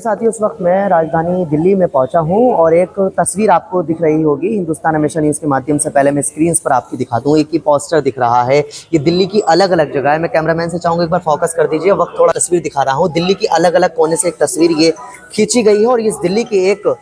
साथियों, इस वक्त मैं राजधानी दिल्ली में पहुंचा हूं और एक तस्वीर आपको दिख रही होगी हिंदुस्तान हमेशा न्यूज़ के माध्यम से। पहले मैं स्क्रीन पर आपकी दिखा दूं। एक ही पोस्टर दिख रहा है। ये दिल्ली की अलग अलग जगह है। मैं कैमरामैन से चाहूंगा एक बार फोकस कर दीजिए। वक्त थोड़ा तस्वीर दिखा रहा हूँ। दिल्ली की अलग अलग कोने से एक तस्वीर ये खींची गई है और इस दिल्ली की एक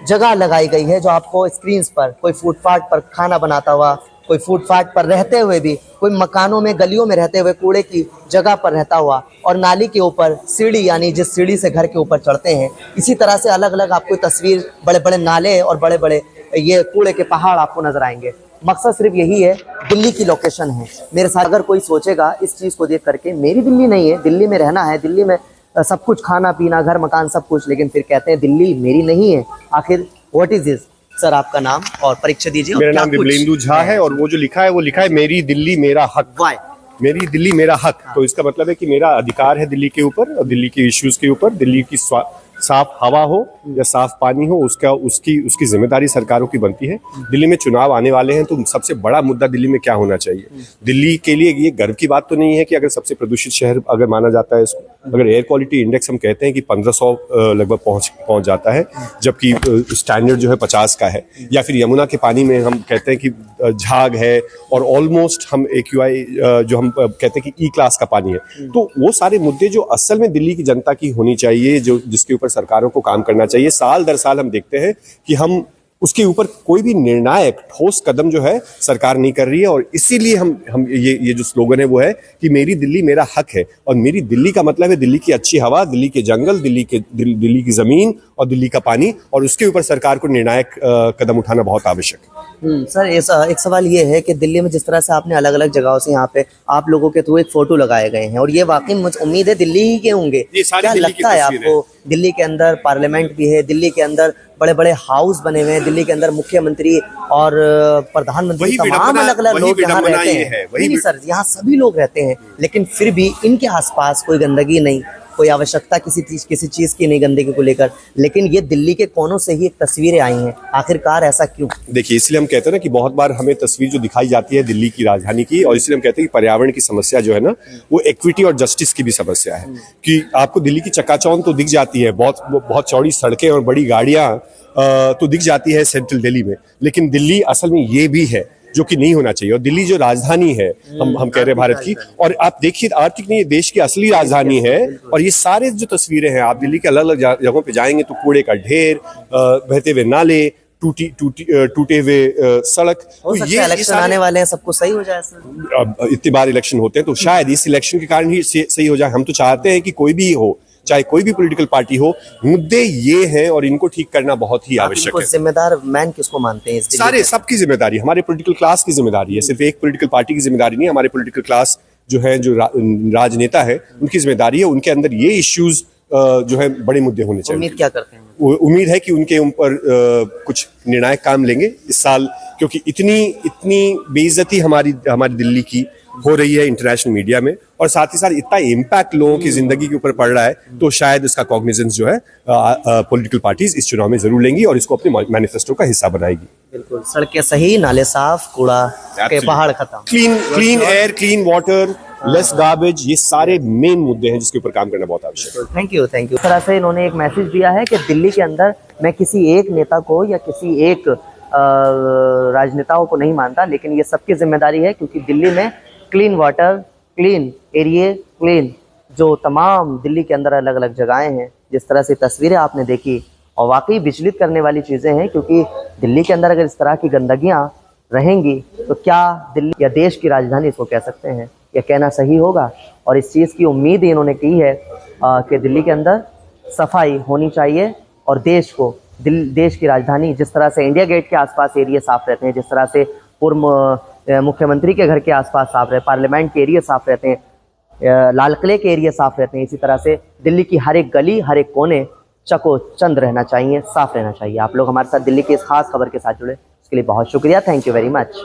जगह लगाई गई है जो आपको स्क्रीन पर कोई फुटपाथ पर खाना बनाता हुआ, कोई फुटपाथ पर रहते हुए भी, कोई मकानों में गलियों में रहते हुए कूड़े की जगह पर रहता हुआ, और नाली के ऊपर सीढ़ी, यानी जिस सीढ़ी से घर के ऊपर चढ़ते हैं, इसी तरह से अलग अलग आपको तस्वीर, बड़े बड़े नाले और बड़े बड़े ये कूड़े के पहाड़ आपको नजर आएंगे। मकसद सिर्फ यही है, दिल्ली की लोकेशन है मेरे साथ। अगर कोई सोचेगा इस चीज़ को देख करके मेरी दिल्ली नहीं है, दिल्ली में रहना है, दिल्ली में सब कुछ, खाना पीना, घर मकान सब कुछ, लेकिन फिर कहते हैं दिल्ली मेरी नहीं है। आखिर व्हाट इज दिस? सर, आपका नाम और परिचय दीजिए। मेरा नाम विमलेंदु झा है और वो जो लिखा है वो लिखा है मेरी दिल्ली मेरा हक। वाई? मेरी दिल्ली मेरा हक। तो इसका मतलब है कि मेरा अधिकार है दिल्ली के ऊपर और दिल्ली के इश्यूज के ऊपर। दिल्ली की साफ हवा हो या साफ पानी हो, उसकी जिम्मेदारी सरकारों की बनती है। दिल्ली में चुनाव आने वाले हैं तो सबसे बड़ा मुद्दा दिल्ली में क्या होना चाहिए। दिल्ली के लिए ये गर्व की बात तो नहीं है कि अगर सबसे प्रदूषित शहर अगर माना जाता है इसको, अगर एयर क्वालिटी इंडेक्स हम कहते हैं कि 1500 लगभग पहुंच जाता है, जबकि स्टैंडर्ड जो है 50 का है। या फिर यमुना के पानी में हम कहते हैं कि झाग है और ऑलमोस्ट हम AQI जो हम कहते हैं कि E क्लास का पानी है। तो वो सारे मुद्दे जो असल में दिल्ली की जनता की होनी चाहिए, जो जिसके ऊपर सरकारों को काम करना चाहिए। साल दर साल हम देखते हैं कि हम उसके ऊपर कोई भी निर्णायक ठोस कदम जो है सरकार नहीं कर रही है। और इसीलिए हम ये जो स्लोगन है वो है कि मेरी दिल्ली मेरा हक है। और मेरी दिल्ली का मतलब है दिल्ली की अच्छी हवा, दिल्ली के जंगल, दिल्ली की जमीन और दिल्ली का पानी, और उसके ऊपर सरकार को निर्णायक कदम उठाना बहुत आवश्यक है। सर, एक सवाल ये है कि दिल्ली में जिस तरह से आपने अलग अलग जगहों से यहाँ पे आप लोगों के थ्रू एक फोटो लगाए गए हैं, और ये वाकई मुझे उम्मीद है दिल्ली ही के होंगे। क्या लगता है आपको? दिल्ली के अंदर पार्लियामेंट भी है, दिल्ली के अंदर बड़े बड़े हाउस बने हुए हैं, दिल्ली के अंदर मुख्यमंत्री और प्रधानमंत्री तमाम अलग अलग लोग यहाँ रहते हैं। नहीं सर, यहाँ सभी लोग रहते हैं, लेकिन फिर भी इनके आसपास कोई गंदगी नहीं, कोई आवश्यकता किसी चीज की नहीं गंदगी को लेकर। लेकिन ये दिल्ली के कोनों से ही एक तस्वीरें आई हैं। आखिरकार ऐसा क्यों? देखिए, इसलिए हम कहते हैं ना कि बहुत बार हमें तस्वीर जो दिखाई जाती है दिल्ली की राजधानी की, और इसलिए हम कहते हैं कि पर्यावरण की समस्या जो है ना, वो इक्विटी और जस्टिस की भी समस्या है। कि आपको दिल्ली की चकाचौंध तो दिख जाती है, बहुत चौड़ी सड़कें और बड़ी गाड़ियां तो दिख जाती है सेंट्रल दिल्ली में, लेकिन दिल्ली असल में ये भी है जो कि नहीं होना चाहिए। और दिल्ली जो राजधानी है, हम कह रहे हैं भारत की, और आप देखिए आर्थिक नहीं, देश की असली राजधानी है। और ये सारे जो तस्वीरें हैं, आप दिल्ली के अलग अलग जगहों पे जाएंगे तो कूड़े का ढेर, बहते हुए नाले, टूटे हुए सड़क। तो ये इलेक्शन आने वाले हैं, सबको सही हो जाए सर। इतनी बार इलेक्शन होते हैं तो शायद इस इलेक्शन के कारण ही सही हो जाए। हम तो चाहते हैं कि कोई भी हो, चाहे कोई भी पॉलिटिकल पार्टी हो, मुद्दे ये हैं और इनको ठीक करना बहुत ही आवश्यक है। जिम्मेदार मैन किसको मानते हैं? सारे, सबकी जिम्मेदारी, हमारे पॉलिटिकल क्लास की जिम्मेदारी है। सिर्फ एक पॉलिटिकल पार्टी की जिम्मेदारी नहीं, हमारे पॉलिटिकल क्लास जो है, जो राजनेता है, उनकी जिम्मेदारी है। उनके अंदर ये इश्यूज जो है बड़े मुद्दे होने चाहिए। उम्मीद क्या करते हैं? उम्मीद है कि उनके ऊपर कुछ निर्णायक काम लेंगे इस साल, क्योंकि इतनी बेइज्जती हमारी दिल्ली की हो रही है इंटरनेशनल मीडिया में, और साथ ही साथ इतना इम्पैक्ट लोगों की जिंदगी के ऊपर पड़ रहा है, तो शायद इसका कॉग्निजेंस जो है पॉलिटिकल पार्टीज इस चुनाव में जरूर लेंगी और इसको अपने मैनिफेस्टो का हिस्सा बनाएगी। बिल्कुल, सड़कें सही, नाले साफ, कूड़ा के पहाड़ खत्म, clean air, clean water, less garbage, ये सारे मेन मुद्दे हैं जिसके ऊपर काम करना बहुत आवश्यक है। Thank you. इस तरह से इन्होंने एक मैसेज दिया है कि दिल्ली के अंदर मैं किसी एक नेता को या किसी एक राजनेताओं को नहीं मानता, लेकिन ये सबकी जिम्मेदारी है, क्योंकि दिल्ली में clean water, clean area, clean जो तमाम दिल्ली के अंदर अलग अलग जगहें हैं, जिस तरह से तस्वीरें आपने देखी, और वाकई विचलित करने वाली चीज़ें हैं। क्योंकि दिल्ली के अंदर अगर इस तरह की गंदगियाँ रहेंगी तो क्या दिल्ली या देश की राजधानी इसको कह सकते हैं? यह कहना सही होगा। और इस चीज़ की उम्मीद इन्होंने की है कि दिल्ली के अंदर सफाई होनी चाहिए, और देश की राजधानी, जिस तरह से इंडिया गेट के आसपास एरिया साफ रहते हैं, जिस तरह से पूर्व मुख्यमंत्री के घर के आसपास साफ रहे, पार्लियामेंट के एरिया साफ रहते हैं, लाल किले के एरिया साफ रहते हैं, इसी तरह से दिल्ली की हर एक गली, हर एक कोने चकोचंद रहना चाहिए, साफ रहना चाहिए। आप लोग हमारे साथ दिल्ली की इस खास खबर के साथ जुड़े, इसके लिए बहुत शुक्रिया। Thank you very much.